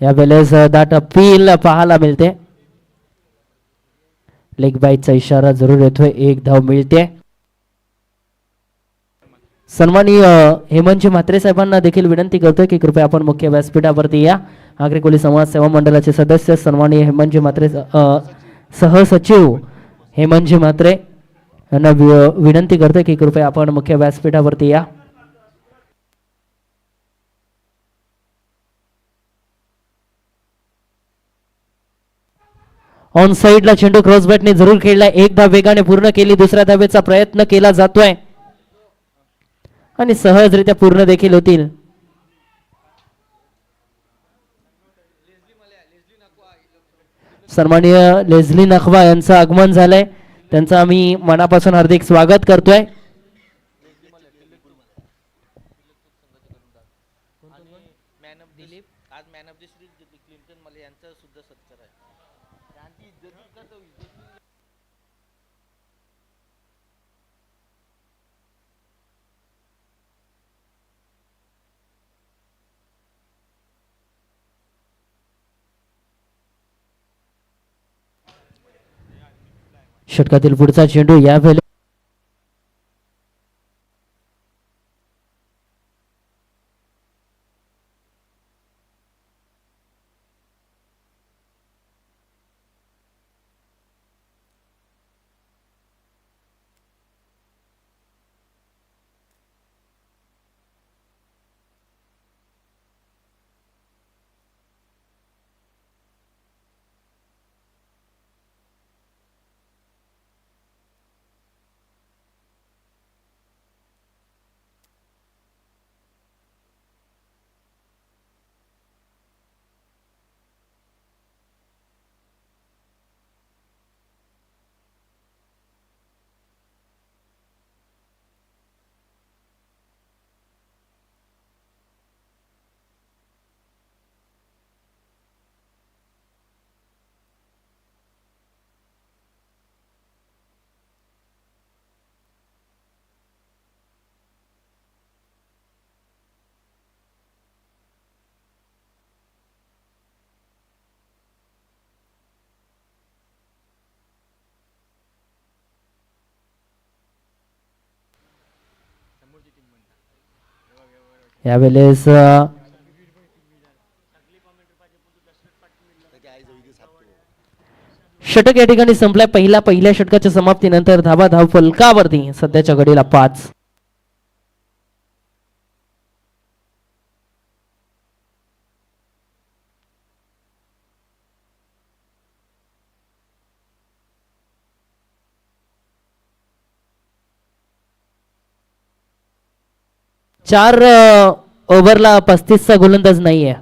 यावेळेस दाट अपील पाहायला मिळते. लेग बाईटचा इशारा जरूर येतोय. एक धाव मिळते. सन्माननीय हेमंतजी म्हात्रे साहेबांना देखील विनंती करतोय की कृपया आपण मुख्य व्यासपीठावरती या. आगरी कोळी समाज सेवा मंडळाचे सदस्य सन्माननीय हेमंतजी म्हात्रे सहसचिव हेमंतजी म्हात्रे यांना विनंती करतोय की कृपया आपण मुख्य व्यासपीठावरती या. ऑन साइडला चेंडू क्रॉस बॅटने जरूर खेळला. एक धाव वेगाने पूर्ण केली. दुसऱ्या धावेचा प्रयत्न केला जातोय आणि सहजरित्या पूर्ण देखील होतील. सन्माननीय लेझली नखवा यांचं आगमन झालंय. त्यांचं आम्ही मनापासून हार्दिक स्वागत करतोय. षटकातील पुढचा चेंडू यावेळेला यावेळेस षटक या ठिकाणी संपलाय. पहिल्या षटकाच्या समाप्तीनंतर धाव फलकावरती सध्याच्या घडीला 5. चार ओव्हरला 35चा गोलंदाज नाहीये.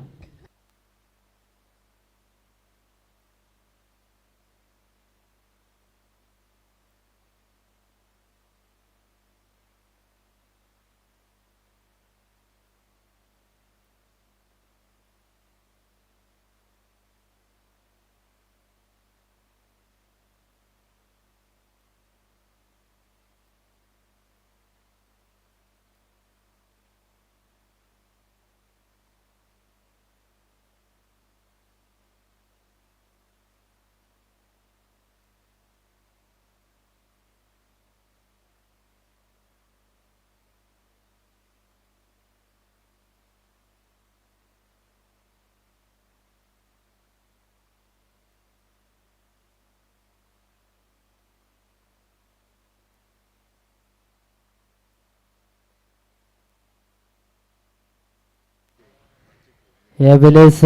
यावेळेस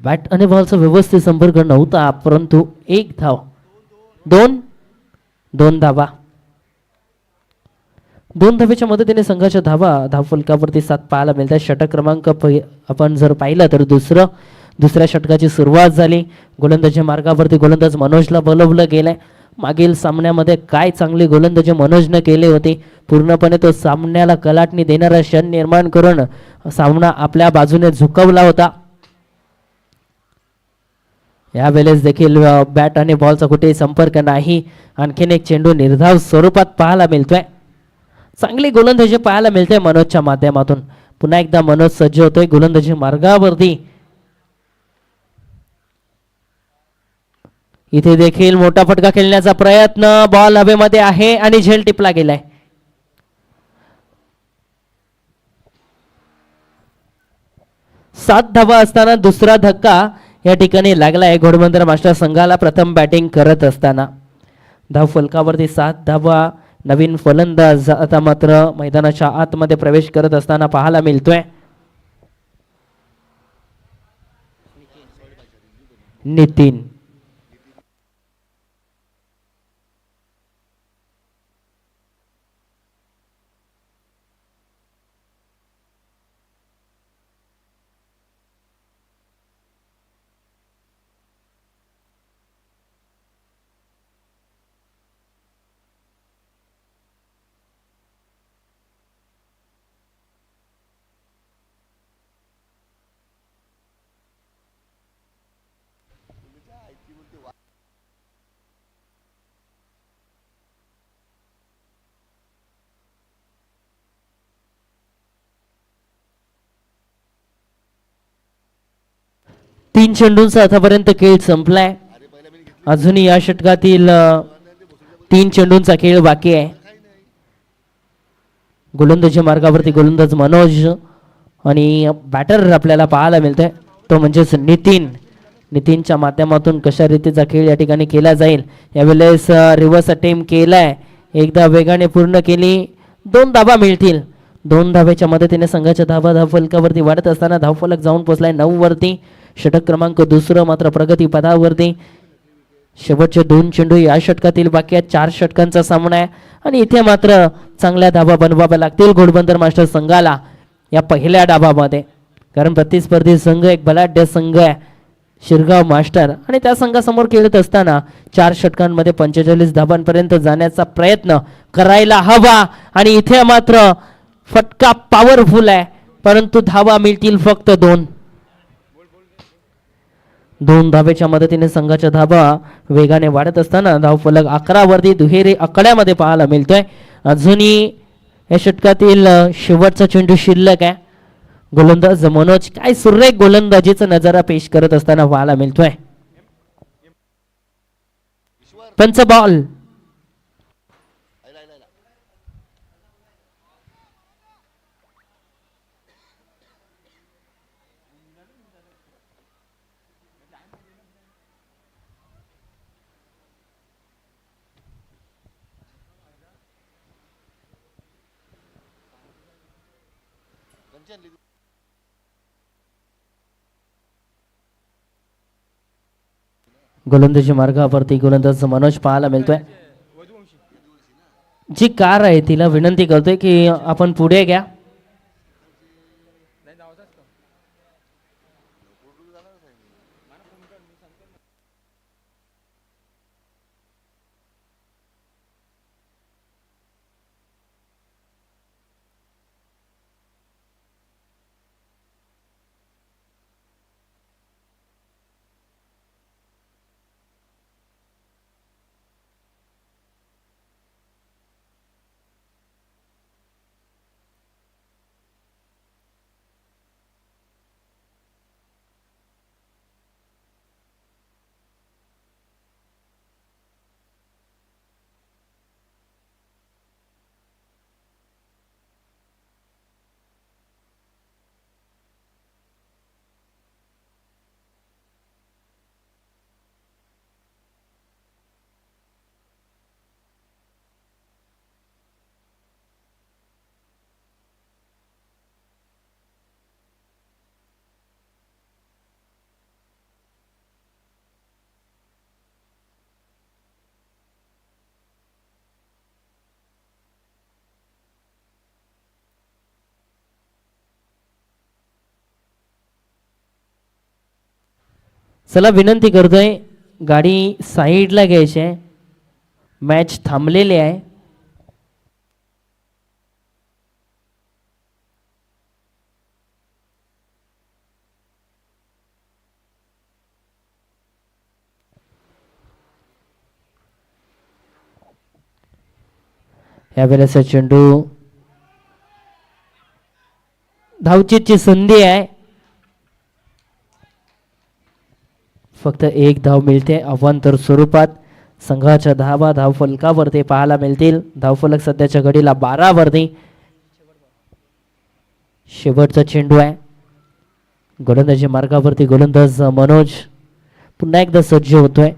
बॅट आणि बॉलचा व्यवस्थित संपर्क नव्हता, परंतु एक धाव, दोन धावा, 2 धावेच्या मदतीने संघाच्या धाव फलकावरती 7 पाहायला मिळतात. षटक क्रमांक आपण जर पाहिलं तर दुसऱ्या षटकाची सुरुवात झाली. गोलंदाजी मार्गावरती गोलंदाज मनोजला बोलवलं गेलंय. मागील सामन्यामध्ये काय चांगली गोलंदाजी मनोजने केली होती, पूर्णपणे तो सामन्याला कलाटणी देणारा क्षण निर्माण करून सामना आपल्या बाजूने झुकवला होता. यावेळेस देखील बॅट आणि बॉलचा कुठेही संपर्क नाही. आणखीन एक चेंडू निर्धाव स्वरूपात पाहायला मिळतोय. चांगली गोलंदाजी पाहायला मिळते मनोजच्या माध्यमातून. पुन्हा एकदा मनोज सज्ज होतोय गोलंदाजी मार्गावरती इथे देखील मोठा फटका खेळण्याचा प्रयत्न, बॉल हवेमध्ये आहे आणि झेल टिपला गेलाय. 7 धावा असताना दुसरा धक्का या ठिकाणी लागलाय घोडबंदर मास्टर संघाला प्रथम बॅटिंग करत असताना. धाव फलकावरती 7 धावा. नवीन फलंदाज आता मात्र मैदानाच्या आतमध्ये प्रवेश करत असताना पाहायला मिळतोय. नितीन. तीन चेंडूंचा आतापर्यंत खेळ संपलाय. अजूनही या षटकातील 3 चेंडूंचा खेळ बाकी आहे. गोलंदाजी मार्गावरती गोलंदाज मनोज आणि बॅटर आपल्याला पाहायला मिळतोय तो म्हणजेच नितीन. नितीनच्या माध्यमातून कशा रीतीचा खेळ या ठिकाणी केला जाईल. यावेळेस रिव्हर्स अटेम्प्ट केलाय, एकदा वेगाने पूर्ण केली. 2 धावा मिळतील. 2 धावेच्या मदतीने संघाच्या धावा धावफलकावरती वाढत असताना धावफलक जाऊन पोहोचलाय 9 वरती. षटक क्रमांक 2 मात्र प्रगती पदावरती. शेवटचे 2 चेंडू या षटकातील बाकी आहेत. 4 षटकांचा सामना आहे आणि इथे मात्र चांगल्या धावा बनवाव्या लागतील घोडबंदर मास्टर संघाला या पहिल्या डावामध्ये, कारण प्रतिस्पर्धी संघ एक बलाढ्य संघ आहे शिरगाव मास्टर आणि त्या संघासमोर खेळत असताना 4 षटकांमध्ये 45 धावांपर्यंत जाण्याचा प्रयत्न करायला हवा. आणि इथे मात्र फटका पॉवरफुल आहे परंतु धावा मिळतील फक्त 2. 2 धावेच्या मदतीने संघाच्या धावा वेगाने वाढत असताना धावफलक 11 वरती दुहेरी आकड्यामध्ये पाहायला मिळतोय. अजूनही या षटकातील शेवटचा चेंडू शिल्लक आहे. गोलंदाज मनोज काय सुरेख गोलंदाजीचा नजारा पेश करत असताना पाहायला मिळतोय. पंच बॉल. गोलंदाजी मार्गावरती गोलंदाज मनोज पाहायला मिळतोय. जी कार आहे तिला विनंती करतोय की आपण पुढे घ्या. चला विनंती करतोय गाडी साईडला घ्यायची आहे. मॅच थांबलेली आहे. यावेळेस चेंडू धावचीची संधी आहे. फक्त एक धाव मिळते अवांतर स्वरूपात. संघाच्या धावा धावफलकावरती पाहायला मिळतील. धावफलक सध्याच्या घडीला 12 वरती. शेवटचा चेंडू आहे. गोलंदाजी मार्गावरती गोलंदाज मनोज पुन्हा एकदा सज्ज होतोय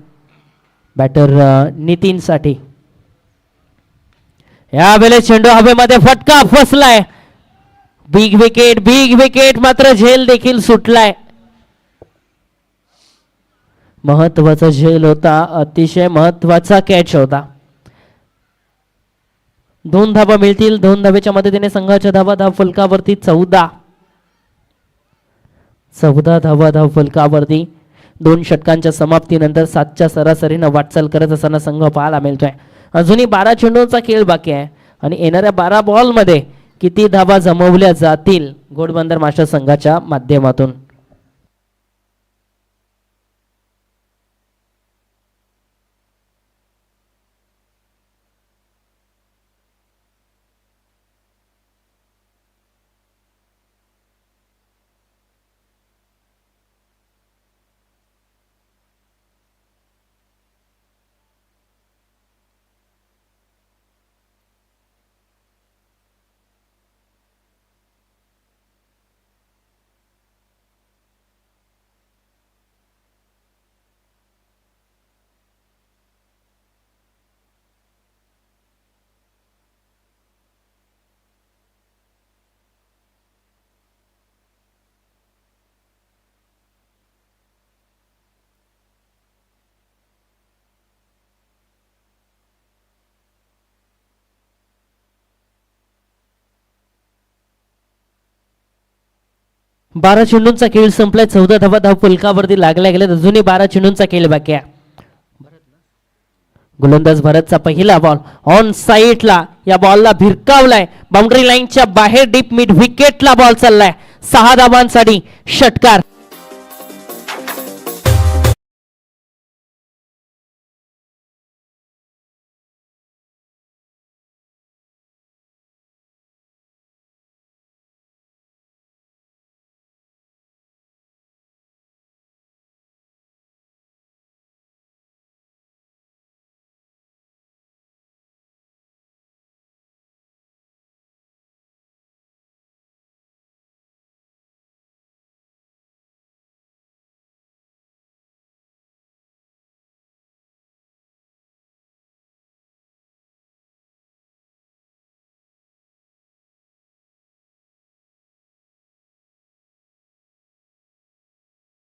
बॅटर नितीन साठी. यावेळेस चेंडू हवेमध्ये फटका फसलाय. बिग विकेट मात्र झेल देखील सुटलाय. महत्वाचा झेल होता. अतिशय महत्वाचा कॅच होता. 2 धावा मिळतील. 2 धावेच्या मदतीने संघाच्या धावा धावफलकावरती 14 धावा धावफलकावरती. 2 षटकांच्या समाप्तीनंतर 7च्या सरासरीनं वाटचाल करत असताना संघ पाहायला मिळतोय. अजूनही 12 चेंडूंचा खेळ बाकी आहे आणि येणाऱ्या 12 बॉल मध्ये किती धावा जमवल्या जातील घोडबंदर मास्टर संघाच्या माध्यमातून. बारा चेंडूंचा खेळ संपलाय. 14 धावा धावफलकावरती लागल्या गेल्यात. अजूनही 12 चेंडूंचा खेळ बाकी आहे. गोलंदाज भरतचा पहिला बॉल ऑन साईडला. या बॉलला भिरकावलाय. बाउंड्री लाईनच्या बाहेर डीप मिड विकेटला बॉल चाललाय. 6 धावांसाठी षटकार.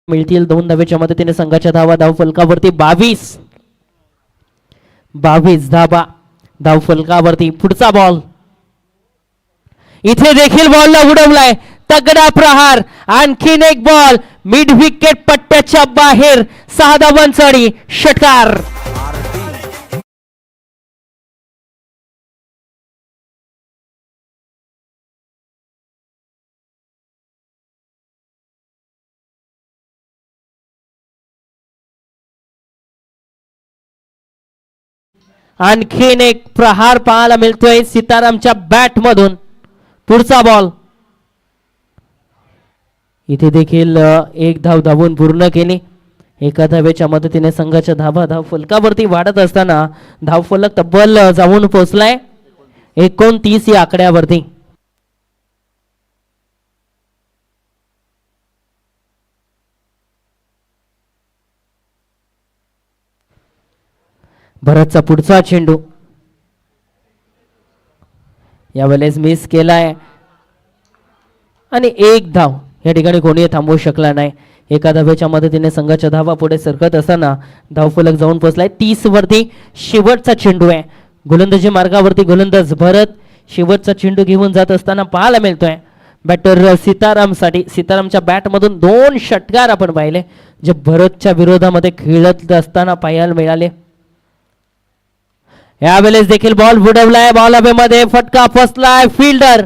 मिळतील 2 धावेच्या मदतीने संघाच्या धावा धावफलकावरती 22 धावा धावफलकावरती. पुढचा बॉल इथे देखील बॉलला उडवलाय. तगडा प्रहार. आणखीन एक बॉल मिड विकेट पट्ट्याच्या बाहेर. 6 धावांसाठी षटकार. आणखीन एक प्रहार पाहायला मिळतोय सीतारामच्या बॅट मधून. पुढचा बॉल इथे देखील एक धाव धावून पूर्ण केली. एका धावेच्या मदतीने संघाच्या धावा धावफलकावरती वाढत असताना धावफलक तब्बल जाऊन पोहोचलाय 29 या आकड्यावरती. भरतचा पुढचा चेंडू यावेळेस मिस केलाय आणि एक धाव या ठिकाणी कोणी थांबवू शकला नाही. एका धावेच्या मदतीने संघाच्या धावा पुढे सरकत असताना धावफलक जाऊन पोहोचलाय 30 वरती. शेवटचा चेंडू आहे. गोलंदाजी मार्गावरती गोलंदाज भरत शेवटचा चेंडू घेऊन जात असताना पाहायला मिळतोय बॅटर सीतारामसाठी. सीतारामच्या बॅट मधून 2 षटकार आपण पाहिले जे भरतच्या विरोधामध्ये खेळत असताना पाहायला मिळाले. यावेळेस देखील बॉल बुडवलाय. बॉल हवेमध्ये फटका फसलाय. फिल्डर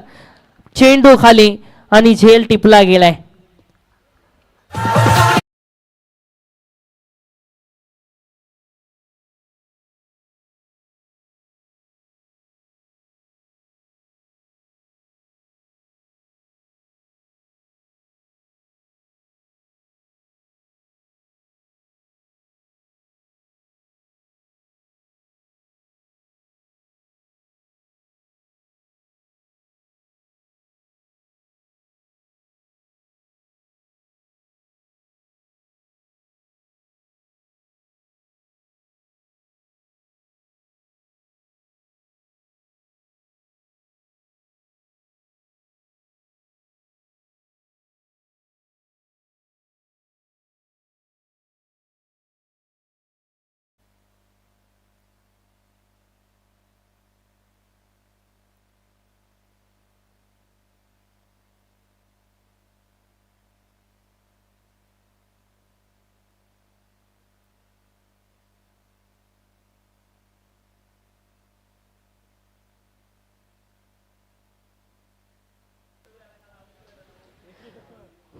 चेंडू खाली आणि झेल टिपला गेलाय.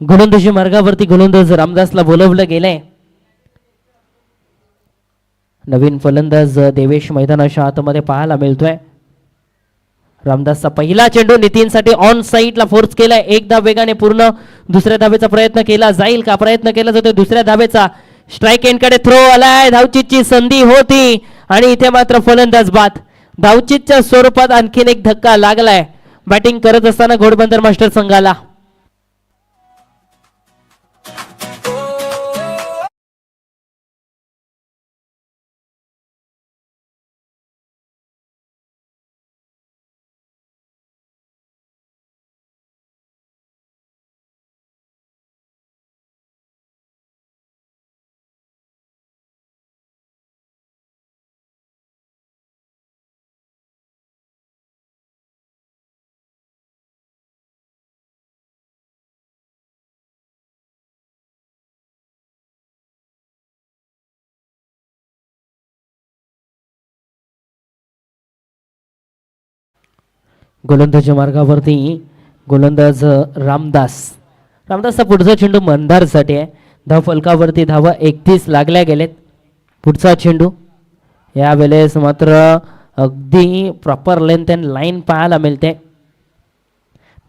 गोलंदाजी मार्गावरती गोलंदाज रामदासला बोलवलं गेलंय. नवीन फलंदाज देवेश मैदानाच्या आतमध्ये पाहायला मिळतोय. रामदासचा पहिला चेंडू नितीनसाठी ऑन साईडला फोर्स केलाय. एक धाव वेगाने पूर्ण. दुसऱ्या धावेचा प्रयत्न केला जाईल का? प्रयत्न केला जातो दुसऱ्या धावेचा. स्ट्राईक एंडकडे थ्रो आलाय. धावचीतची संधी होती आणि इथे मात्र फलंदाज बाद. धावचीतच्या स्वरूपात आणखीन एक धक्का लागलाय बॅटिंग करत असताना घोडबंदर मास्टर संघाला. गोलंदाजी मार्गावरती गोलंदाज रामदासचा पुढचा चेंडू मंदारसाठी आहे. धाव फलकावरती धावा 31 लागल्या गेलेत. पुढचा चेंडू यावेळेस मात्र अगदी प्रॉपर लेंथ अँड लाईन पाहायला मिळते.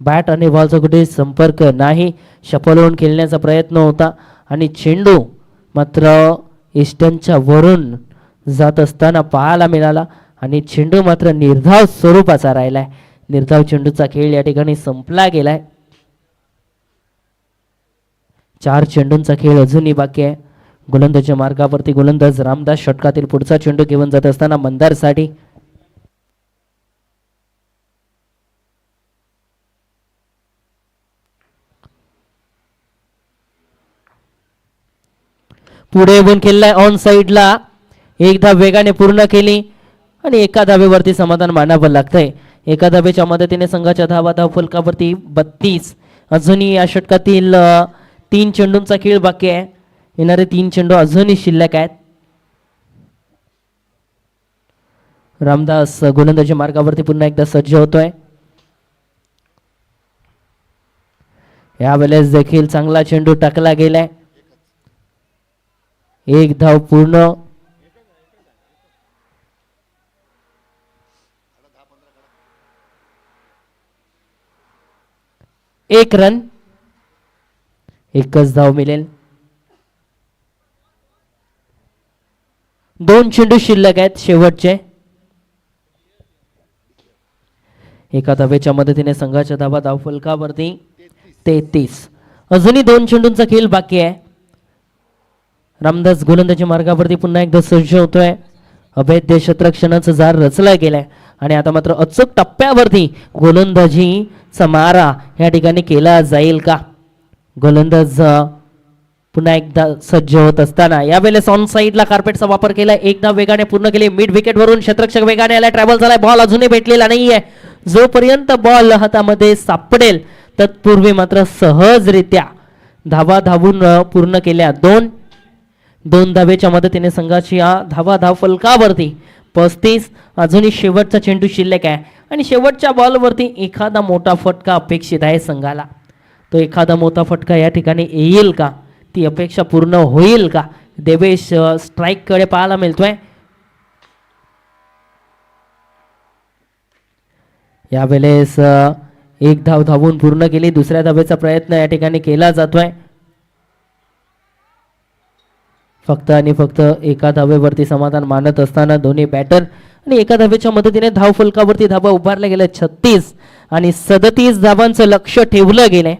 बॅट आणि बॉलचा कुठे संपर्क नाही. शपलवून खेळण्याचा प्रयत्न होता आणि चेंडू मात्र इस्टनच्या वरून जात असताना पाहायला मिळाला आणि चेंडू मात्र निर्धाव स्वरूपाचा राहिलाय. निर्धाव चेंडूचा खेळ या ठिकाणी संपला गेलाय. 4 चेंडूंचा खेळ अजूनही बाकी आहे. गोलंदाजीच्या मार्गावरती गोलंदाज रामदास षटकातील पुढचा चेंडू घेऊन जात असताना मंदारसाठी. पुढे येऊन खेळलाय ऑन साईडला. एक धाव वेगाने पूर्ण केली आणि एका धावेवरती समाधान मानावं लागतंय. एका धावेच्या मदतीने संघाच्या धाव फलकावरती 32. अजूनही या षटकातील 3 चेंडूंचा खेळ बाकी आहे. येणारे 3 चेंडू अजूनही शिल्लक आहेत. रामदास गोलंदाजी मार्गावरती पुन्हा एकदा सज्ज होतोय. यावेळेस देखील चांगला चेंडू टाकला गेलाय. एक धाव पूर्ण. एक रन. एकच धाव मिळेल. 2 चेंडू शिल्लक आहेत शेवटचे. एका धावेच्या मदतीने संघाच्या धाव फलकावरती 33. अजूनही 2 चेंडूंचा खेळ बाकी आहे. रामदास गोलंदाजी मार्गावरती पुन्हा एकदा सज्ज होतोय. अभेद्य शतरक्षणाचं जार रचला गेलाय आणि आता मात्र अचूक टप्प्यावरती गोलंदाजीचा मारा या ठिकाणी केला जाईल का? गोलंदाज पुन्हा एकदा सज्ज होत असताना यावेळेस ऑन साईडला कार्पेटचा वापर केला. एकदा वेगाने पूर्ण केले. मिड विकेट वरून क्षेत्ररक्षक वेगाने आला. ट्रॅव्हल झालाय. बॉल अजूनही भेटलेला नाहीये. जोपर्यंत बॉल हातामध्ये सापडेल तत्पूर्वी मात्र सहजरित्या धावून पूर्ण केल्या. 2 धावेच्या मदतीने संघाची धाव फलकावरती 35. अजूनही शेवटचा चेंडू शिल्लक आहे आणि शेवटच्या बॉलवरती एखादा मोठा फटका अपेक्षित आहे संघाला. तो एखादा मोठा फटका या ठिकाणी येईल का? ती अपेक्षा पूर्ण होईल का? देवेश स्ट्राईक कडे पाहायला मिळतोय. यावेळेस एक धाव धावून पूर्ण केली. दुसऱ्या धावेचा प्रयत्न या ठिकाणी केला जातोय. फक्त आणि फक्त एका धावेवरती समाधान मानत असताना दोन्ही बॅटर आणि एका धावेच्या मदतीने धाव फलकावरती धावा उभारल्या गेल्या. 36 आणि 37 धावांचं लक्ष ठेवलं गेलंय.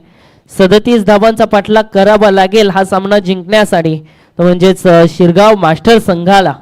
37 धावांचा पाठलाग करावा लागेल हा सामना जिंकण्यासाठी. म्हणजेच शिरगाव मास्टर संघाला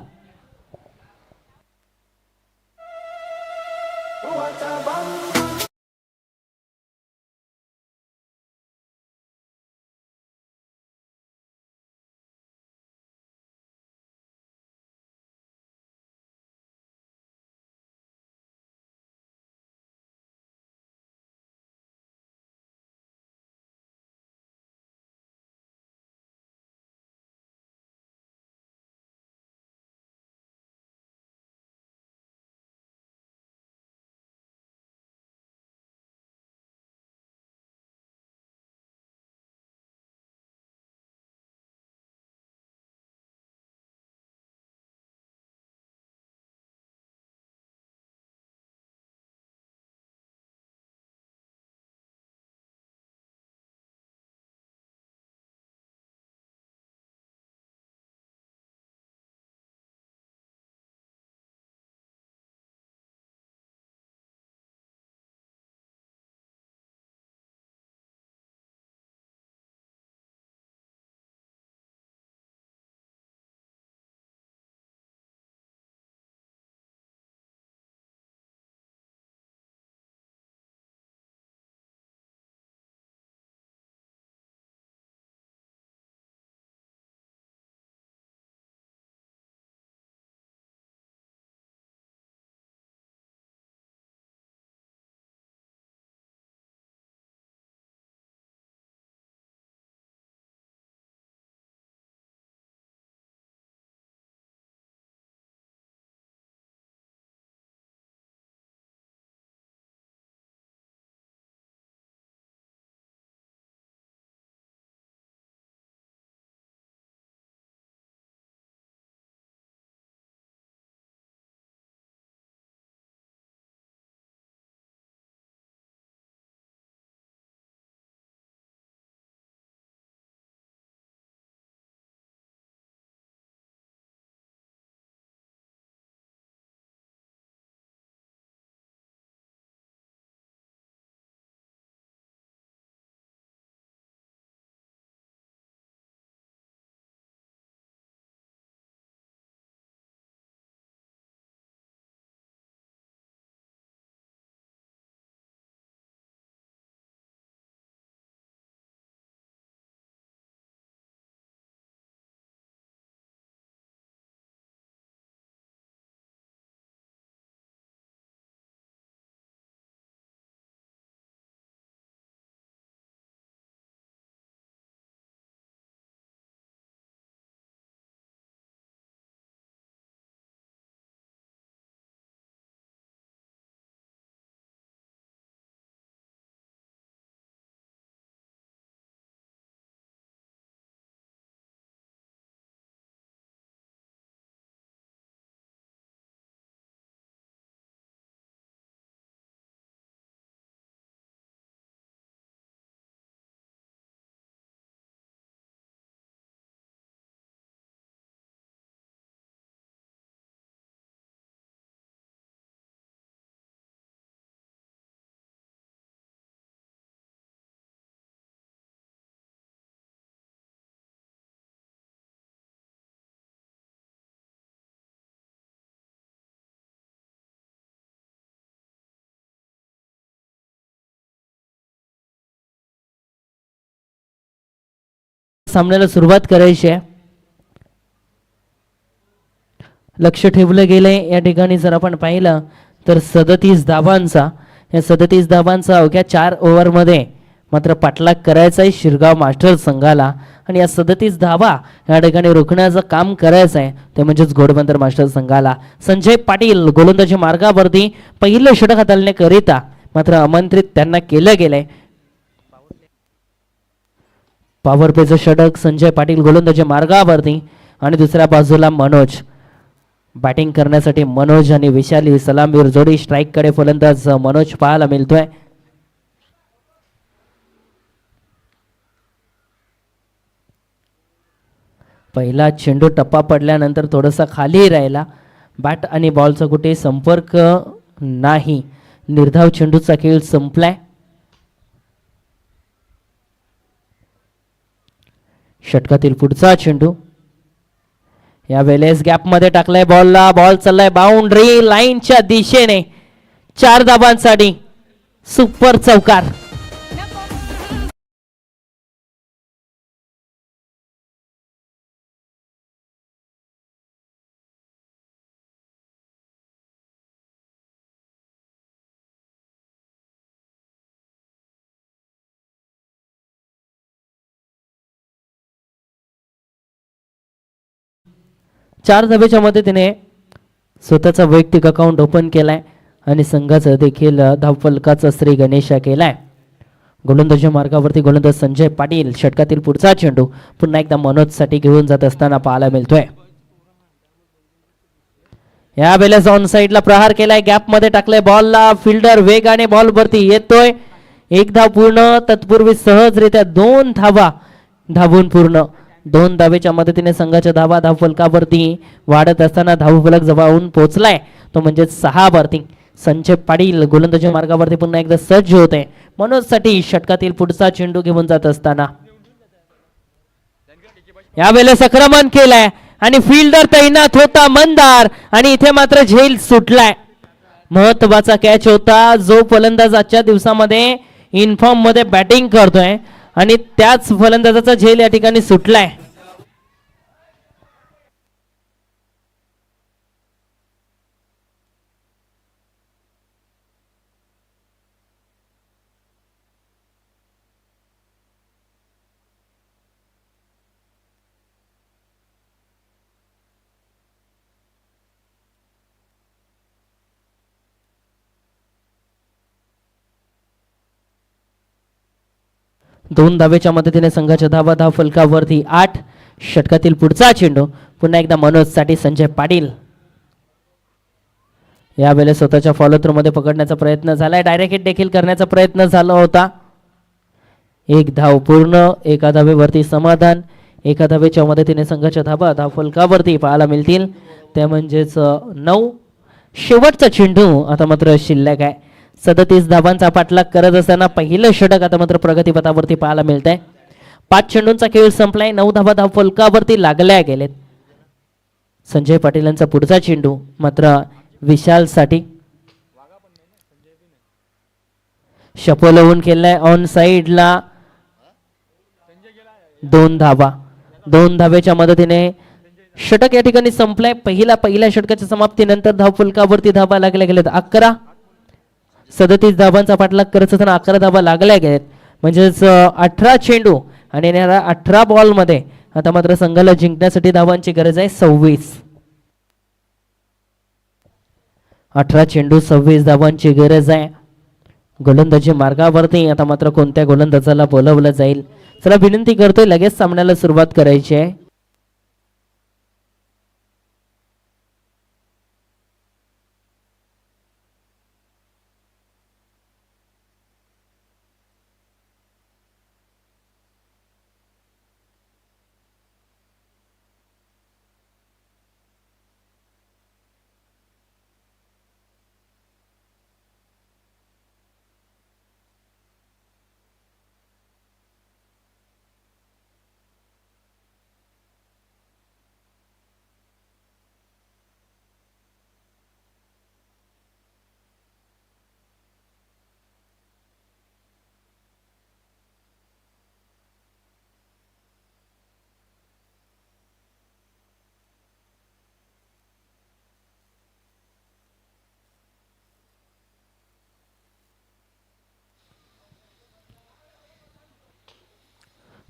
सामन्याला सुरुवात करायची आहे. लक्ष ठेवलं गेलंय या ठिकाणी जर आपण पाहिलं तर 37 धावांचा, या 37 धावांचा अवघ्या 4 ओव्हरमध्ये मात्र पाठलाग करायचा आहे शिरगाव मास्टर संघाला. आणि या 37 धावा या ठिकाणी रोखण्याचं काम करायचं आहे ते म्हणजेच घोडबंदर मास्टर संघाला. संजय पाटील गोलंदाजी मार्गावरती पहिलं षटक हाताळण्याकरिता मात्र आमंत्रित त्यांना केलं गेलंय. पॉवर प्लेचं षटक संजय पाटील गोलंदाजी मार्गावरती आणि दुसऱ्या बाजूला मनोज बॅटिंग करण्यासाठी. मनोज आणि विशाली सलामीवर जोडी. स्ट्राईक कडे फलंदाज मनोज पाहायला मिळतोय. पहिला चेंडू टप्पा पडल्यानंतर थोडासा खाली राहिला. बॅट आणि बॉलचा कुठे संपर्क नाही. निर्धाव चेंडूचा खेळ संपलाय. षटकातील पुढचा चेंडू यावेळेस गॅप मध्ये टाकलाय बॉलला. बॉल चाललाय बाउंड्री लाईनच्या दिशेने. 4 धाबांसाठी सुपर चौकार. चार धाब्याच्या मदतीने स्वतःचा वैयक्तिक अकाउंट ओपन केलाय आणि संघाचं देखील धावफलकाचा श्री गणेशा केलाय. गोलंदाजी मार्गावरती गोलंदाज संजय पाटील. षटकातील पुढचा चेंडू पुन्हा एकदा मनोज साठी घेऊन जात असताना पाहायला मिळतोय. या वेळेस ऑन साइडला प्रहार केलाय. गॅप मध्ये टाकलाय बॉलला. फिल्डर वेगाने बॉल वरती येतोय. एक धाव पूर्ण. तत्पूर्वी सहजरित्या 2 धावा धावून पूर्ण. 2 धावेच्या मदतीने संघाच्या धावा धावफलकावरती वाढत असताना धावफलक जवळून पोहोचलाय तो म्हणजे 6 वरती. संजय पाटील गोलंदाजी मार्गावरती पुन्हा एकदा सज्ज होते मनोज साठी. षटकातील पुढचा चेंडू घेऊन जात असताना यावेळेस आक्रमण केलाय आणि फिल्डर तैनात होता मंदार आणि इथे मात्र झेल सुटलाय. महत्वाचा कॅच होता. जो फलंदाज आजच्या दिवसामध्ये इनफॉर्म मध्ये बॅटिंग करतोय आणि त्याच फलंदाजाचा झेल या ठिकाणी सुटलाय. दोन धावेच्या मदतीने संघाच्या धावा धाव फलकावरती 8. षटकातील पुढचा चेंडू पुन्हा एकदा मनोज साठी. संजय पाटील यावेळेस स्वतःच्या फॉलो थ्रू मध्ये पकडण्याचा प्रयत्न झालाय. डायरेक्ट हिट देखील करण्याचा प्रयत्न झाला होता. 1 धाव पूर्ण. एका धावेवरती समाधान. एका धावेच्या मदतीने संघाच्या धावा धाव फलकावरती पाहायला मिळतील त्या म्हणजेच 9. शेवटचा चेंडू आता मात्र शिल्लक आहे. 37 धावांचा पाठलाग करत असताना पहिलं षटक आता मात्र प्रगतीपथावरती पाहायला मिळत आहे. 5 चेंडूंचा खेळ संपलाय. 9 धावा धाव फलकावरती लागल्या गेलेत. संजय पाटील यांचा पुढचा चेंडू मात्र विशाल साठी. शपोलवून केलाय ऑन साइडला. 2 धावा. 2 धावेच्या मदतीने षटक या ठिकाणी संपलाय. पहिल्या षटकाच्या समाप्तीनंतर धाव फलकावरती धावा लागल्या गेलेत 11. 37 धावांचा पाठलाग करत असताना 11 धावा लागल्या गेलेत म्हणजेच 18 चेंडू आणि 18 बॉल मध्ये आता मात्र संघाला जिंकण्यासाठी धावांची गरज आहे 26. 18 चेंडू 26 धावांची गरज आहे. गोलंदाजी मार्गावरती आता मात्र कोणत्या गोलंदाजाला बोलवलं जाईल. चला विनंती करतोय लगेच सामन्याला सुरुवात करायची आहे.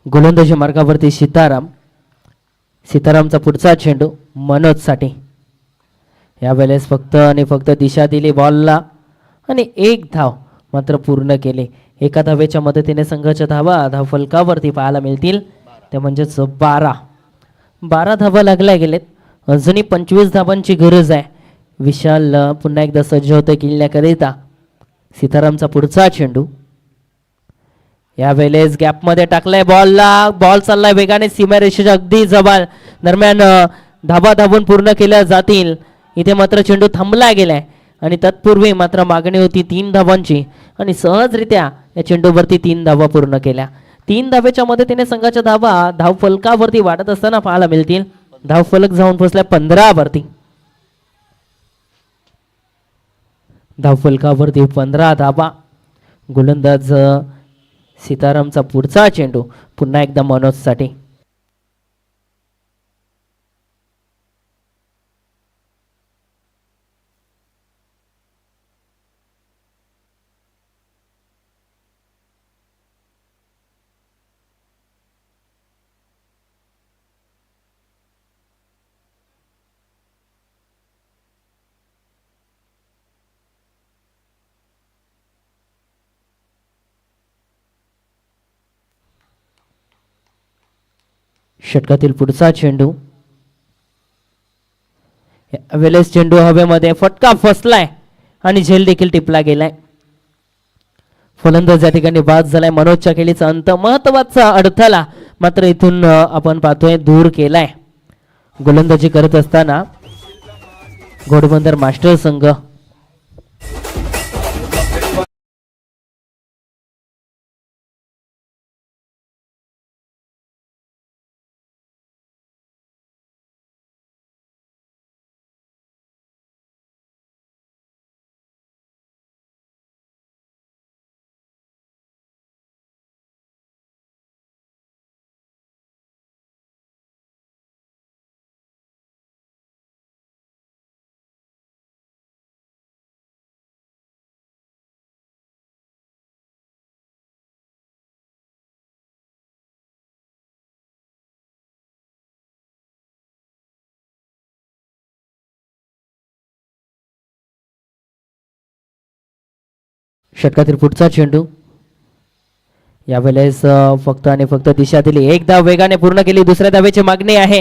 गोलंदाजी मार्गावरती सीतारामचा पुढचा चेंडू मनोजसाठी. यावेळेस फक्त आणि फक्त दिशा दिली बॉलला आणि एक धाव मात्र पूर्ण केली. एका धावेच्या मदतीने संघाच्या धाव फलकावरती पाहायला मिळतील ते म्हणजेच 12 धावा लागल्या गेलेत. अजूनही 25 धावांची गरज आहे. विशाल पुन्हा एकदा सज्ज होते किल्ल्याकरिता. सीतारामचा पुढचा चेंडू यावेळेस गॅपमध्ये टाकलाय बॉलला. बॉल चाललाय वेगाने सीमारेषेच्या अगदी जवळ. दरम्यान धावा धावून पूर्ण केल्या जातील. इथे मात्र चेंडू थांबला गेलाय आणि तत्पूर्वी मात्र मागणी होती 3 धावांची आणि सहजरित्या या चेंडूवरती 3 धावा पूर्ण केल्या. 3 धावेच्या मदतीने संघाच्या धाव फलकावरती वाढत असताना पाहायला मिळतील. धाव फलक जाऊन पोहोचल्या 15 वरती. धाव फलकावरती 15 धावा. गोलंदाज सीतारामचा पुढचा चेंडू पुन्हा एकदा मनोजसाठी. षटकातील पुढचा चेंडू यावेळेस चेंडू हवेमध्ये फटका फसलाय आणि झेल देखील टिपला गेलाय. फलंदाज या ठिकाणी बाद झालाय. मनोजच्या खेळीचा अंत महत्वाचा अडथळा मात्र इथून आपण पाहतोय दूर केलाय. गोलंदाजी करत असताना घोडबंदर मास्टर संघ षटकातील पुढचा चेंडू यावेळेस फक्त आणि फक्त दिशा दिली. एक धाव वेगाने पूर्ण केली. दुसऱ्या धावेची मागणी आहे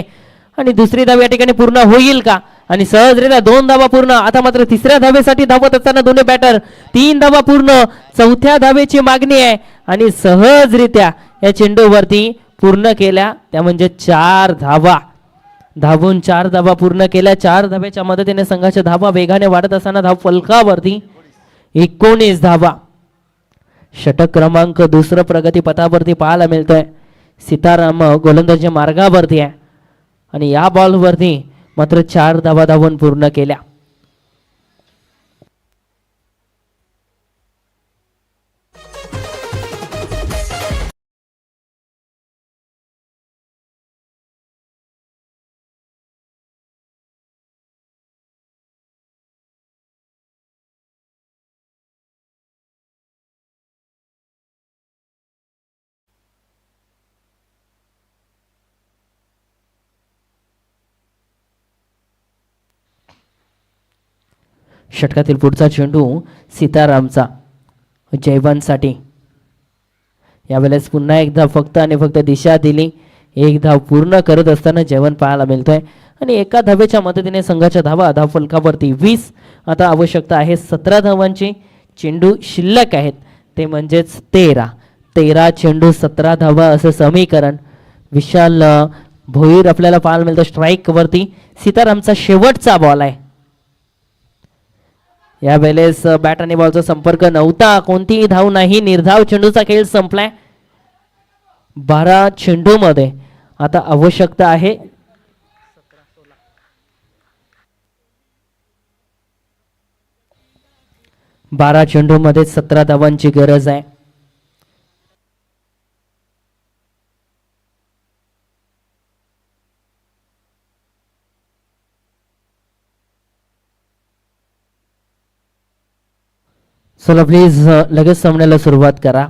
आणि दुसरी धाव या ठिकाणी पूर्ण होईल का आणि सहजरित्या 2 धावा पूर्ण. आता मात्र तिसऱ्या धावेसाठी धावत असताना दोन्ही बॅटर 3 धावा पूर्ण. चौथ्या धावेची मागणी आहे आणि सहजरित्या या चेंडूवरती पूर्ण केल्या. त्या म्हणजे 4 धावा. धावून 4 धावा पूर्ण केल्या. 4 धावेच्या मदतीने संघाच्या धावा वेगाने वाढत असताना धाव फलकावरती 19 धावा. षटक क्रमांक दुसरं प्रगती पथावरती पाहायला मिळतोय. सीताराम गोलंदाजी मार्गावरती आहे आणि या बॉलवरती मात्र 4 धावा धावून पूर्ण केल्या. षटकातील पुढचा चेंडू सीतारामचा जयवंतसाठी. यावेळेस पुन्हा एकदा फक्त आणि फक्त दिशा दिली. एक धाव पूर्ण करत असताना जयवंत पाहायला मिळतोय आणि एका धावेच्या मदतीने संघाच्या धाव फलकावरती 20. आता आवश्यकता आहे 17 धावांची. चेंडू शिल्लक आहेत ते म्हणजेच 13 चेंडू 17 धावा असं समीकरण. विशाल भोईर आपल्याला पाहायला मिळतं स्ट्राईक वरती. सीतारामचा शेवटचा बॉल आहे. यावेळेस बॅट आणि बॉलचा संपर्क नव्हता. कोणतीही धाव नाही. निर्धाव चेंडूचा खेळ संपलाय. 12 चेंडू मध्ये आता आवश्यकता आहे 12 चेंडू मध्ये 17 धावांची गरज आहे. चला प्लीज लगेच सामन्याला सुरुवात करा.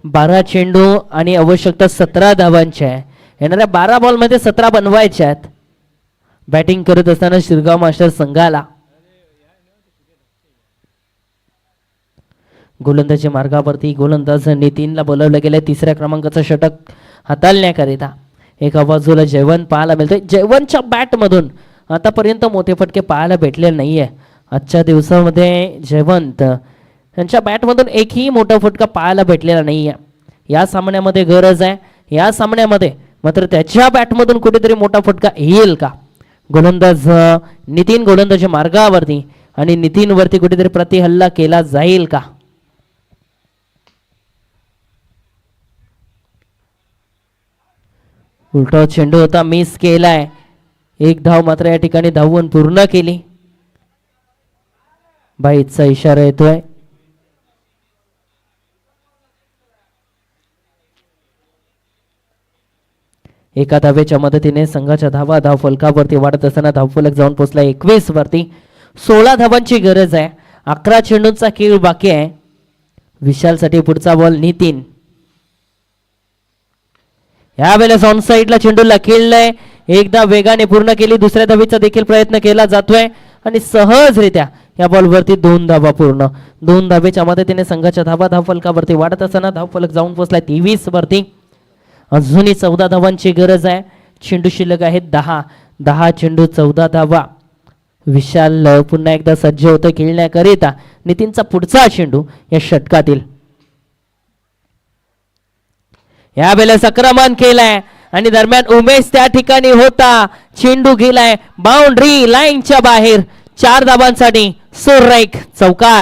12 चेंडू आणि आवश्यकता 17 धावांची आहे. येणाऱ्या 12 बॉलमध्ये 17 बनवायच्या आहेत. बॅटिंग करत असताना शिरगाव मास्टर संघाला गोलंदाजी मार्गावरती गोलंदाज नितीनला बोलवलं गेलं तिसऱ्या क्रमांकाचं षटक हाताळण्याकरिता. एका बाजूला जयवंत पाहायला मिळतोय. जयवंतच्या बॅटमधून आतापर्यंत मोठे फटके पाहायला भेटले नाहीये. आजच्या दिवसामध्ये जयवंत यांच्या बॅटमधून एकही मोठा फटका पाहायला भेटलेला नाहीये. या सामन्यामध्ये गरज आहे. या सामन्यामध्ये मात्र त्याच्या बॅटमधून कुठेतरी मोठा फटका येईल का? गोलंदाज नितीन गोलंदाजी मार्गावरती आणि नितीनवरती कुठेतरी प्रतिहल्ला केला जाईल का? उलटा चेंडू होता, मिस केलाय. एक धाव मात्र या ठिकाणी धावून पूर्ण केली. बाईचा इशारा येतोय. एका धावेच्या मदतीने संघाच्या धावा धाव फलकावरती वाढत असताना धावफलक जाऊन पोहोचला 21 वरती. 16 धावांची गरज आहे. 11 चेंडूंचा खेळ बाकी आहे. विशालसाठी पुढचा बॉल नितीन. यावेळेस ऑन साइडला चेंडूला खेळलाय. एकदा वेगाने पूर्ण केली. दुसऱ्या धावेचा देखील प्रयत्न केला जातोय आणि सहजरित्या या बॉलवरती 2 धावा पूर्ण. 2 धावेच्या मदतीने संघाच्या धावा धाव फलकावरती वाढत असताना धावफलक जाऊन पोहोचलाय 23 वरती. अजूनही 14 धावांची गरज आहे. चेंडू शिल्लक आहेत 10 चेंडू 14 धावा. विशाल पुन्हा एकदा सज्ज होतं खेळण्याकरिता. नितीनचा पुढचा चेंडू या षटकातील. यावेळेस आक्रमण केलाय आणि दरम्यान उमेश त्या ठिकाणी होता. चेंडू गेलाय बाउंड्री लाईनच्या बाहेर. 4 धावांसाठी सुरेख चौकार.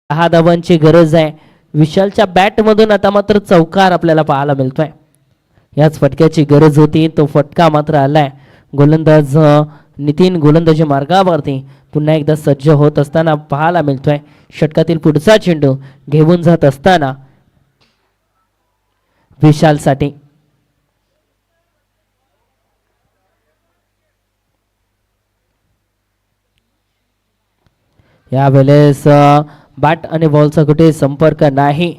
दहा धावांची गरज आहे. विशालच्या बॅट मधून आता मात्र चौकार आपल्याला पाहायला मिळतोय. याच फटक्याची गरज होती. तो फटका मात्र आलाय. गोलंदाज नितीन गोलंदाजी मार्गावरती पुन्हा एकदा सज्ज होत असताना पाहायला मिळतोय. षटकातील पुढचा चेंडू घेऊन जात असताना विशालसाठी. यावेळेस बॅट आणि बॉलचा कुठे संपर्क नाही.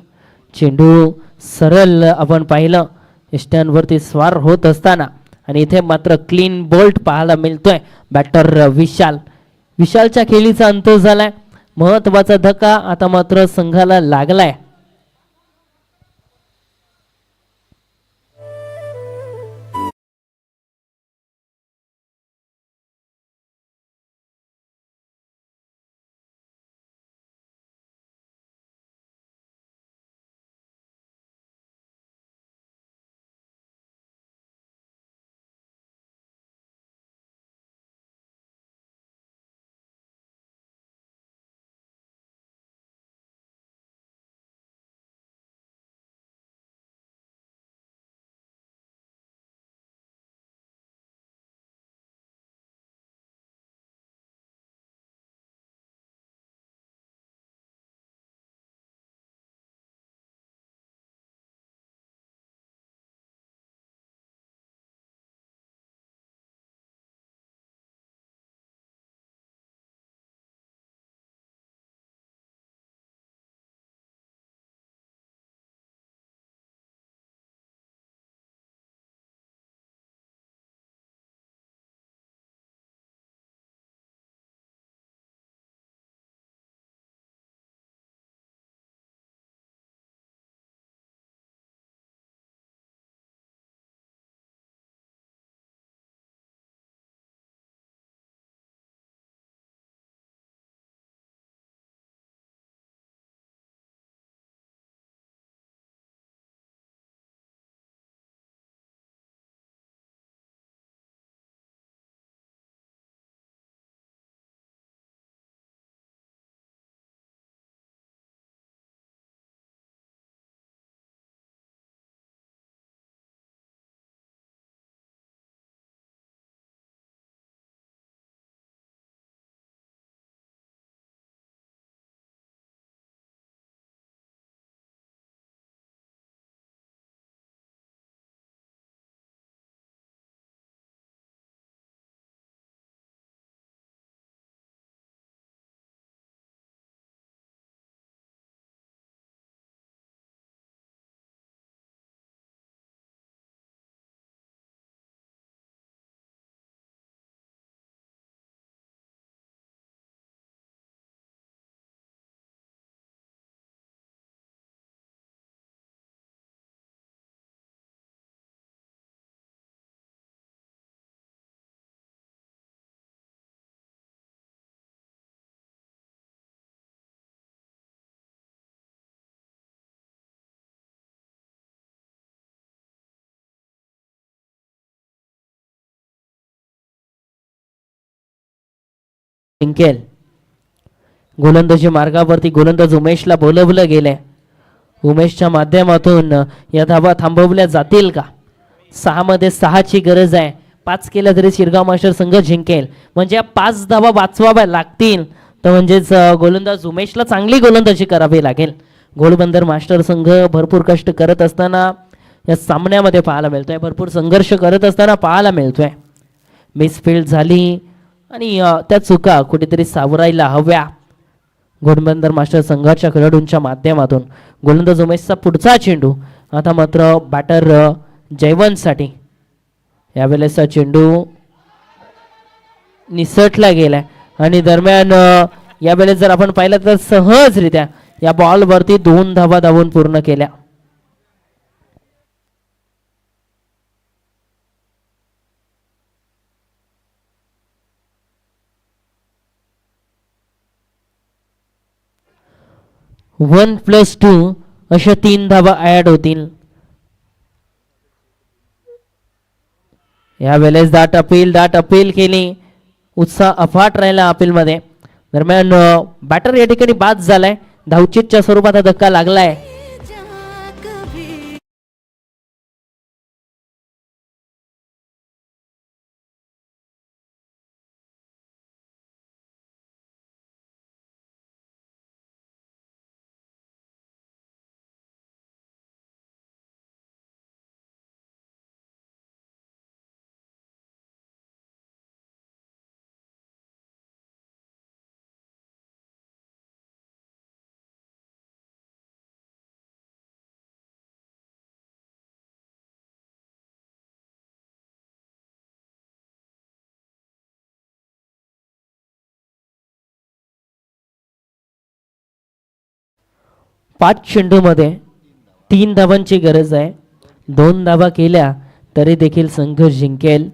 चेंडू सरळ आपण पाहिलं इष्ट्यांवरती स्वार होत असताना आणि इथे मात्र क्लीन बोल्ट पाहायला मिळतोय. बॅटर विशालच्या खेळीचा अंत झालाय. महत्वाचा धक्का आता मात्र संघाला लागलाय. जिंकेल. गोलंदाजी मार्गावरती गोलंदाज उमेशला बोलवलं गेलंय. उमेशच्या माध्यमातून या धावा थांबवल्या जातील का? 6 मध्ये 6ची गरज आहे. 5 केल्या तरी शिरगाव मास्टर संघ जिंकेल. म्हणजे या 5 धावा वाचवाव्या लागतील. तर म्हणजेच गोलंदाज उमेशला चांगली गोलंदाजी करावी लागेल. घोडबंदर मास्टर संघ भरपूर कष्ट करत असताना या सामन्यामध्ये पाहायला मिळतोय. भरपूर संघर्ष करत असताना पाहायला मिळतोय. मिसफिल्ड झाली आणि त्या चुका कुठेतरी सावरायला हव्या. घोडबंदर मास्टर संघाच्या खेळाडूंच्या माध्यमातून गोलंदाज उमेशचा पुढचा चेंडू आता मात्र बॅटर जयवंतसाठी. यावेळेसचा चेंडू निसटला गेलाय आणि दरम्यान यावेळेस जर आपण पाहिलं तर सहजरित्या या बॉलवरती 2 धावा धावून पूर्ण केल्या. वन प्लस 2 अशा 3 धावा ऍड होतील. यावेळेस दाट अपील केली. उत्साह अफाट राहिला अपील मध्ये. दरम्यान बॅटर या ठिकाणी बाद झालाय. धावचीतच्या स्वरूपात हा धक्का लागलाय. पाच चेंडूमध्ये 3 धावांची गरज आहे. 2 धावा केल्या तरी देखील संघ जिंकेल.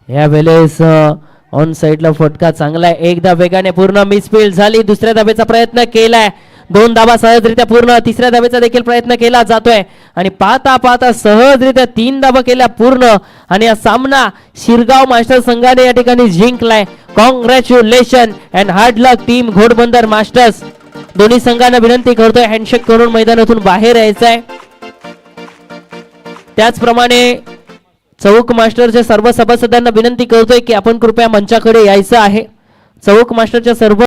यावेळेस ऑन साइडला फटका चांगला आहे. एकदा वेगाने पूर्ण मिसफिल्ड झाली. दुसऱ्या धावेचा प्रयत्न केलाय. 2 धावा सहजरित्या पूर्ण. तिसऱ्या धावेचा देखील प्रयत्न केला जातोय आणि पाहता पाहता सहजरित्या 3 धावा केल्या पूर्ण आणि हा सामना शिरगाव मास्टर संघाने या ठिकाणी जिंकलाय. Congratulations and hard luck team Ghodbunder masters. दोन्ही संघांना विनंती करतोय हँडशेक करून मैदानातून बाहेर यायचंय. त्याचप्रमाणे चौक मास्टरच्या सर्व सभासदांना विनंती करतोय की आपण कृपया मंचाकडे यायचं आहे. चौक मास्टरच्या सर्व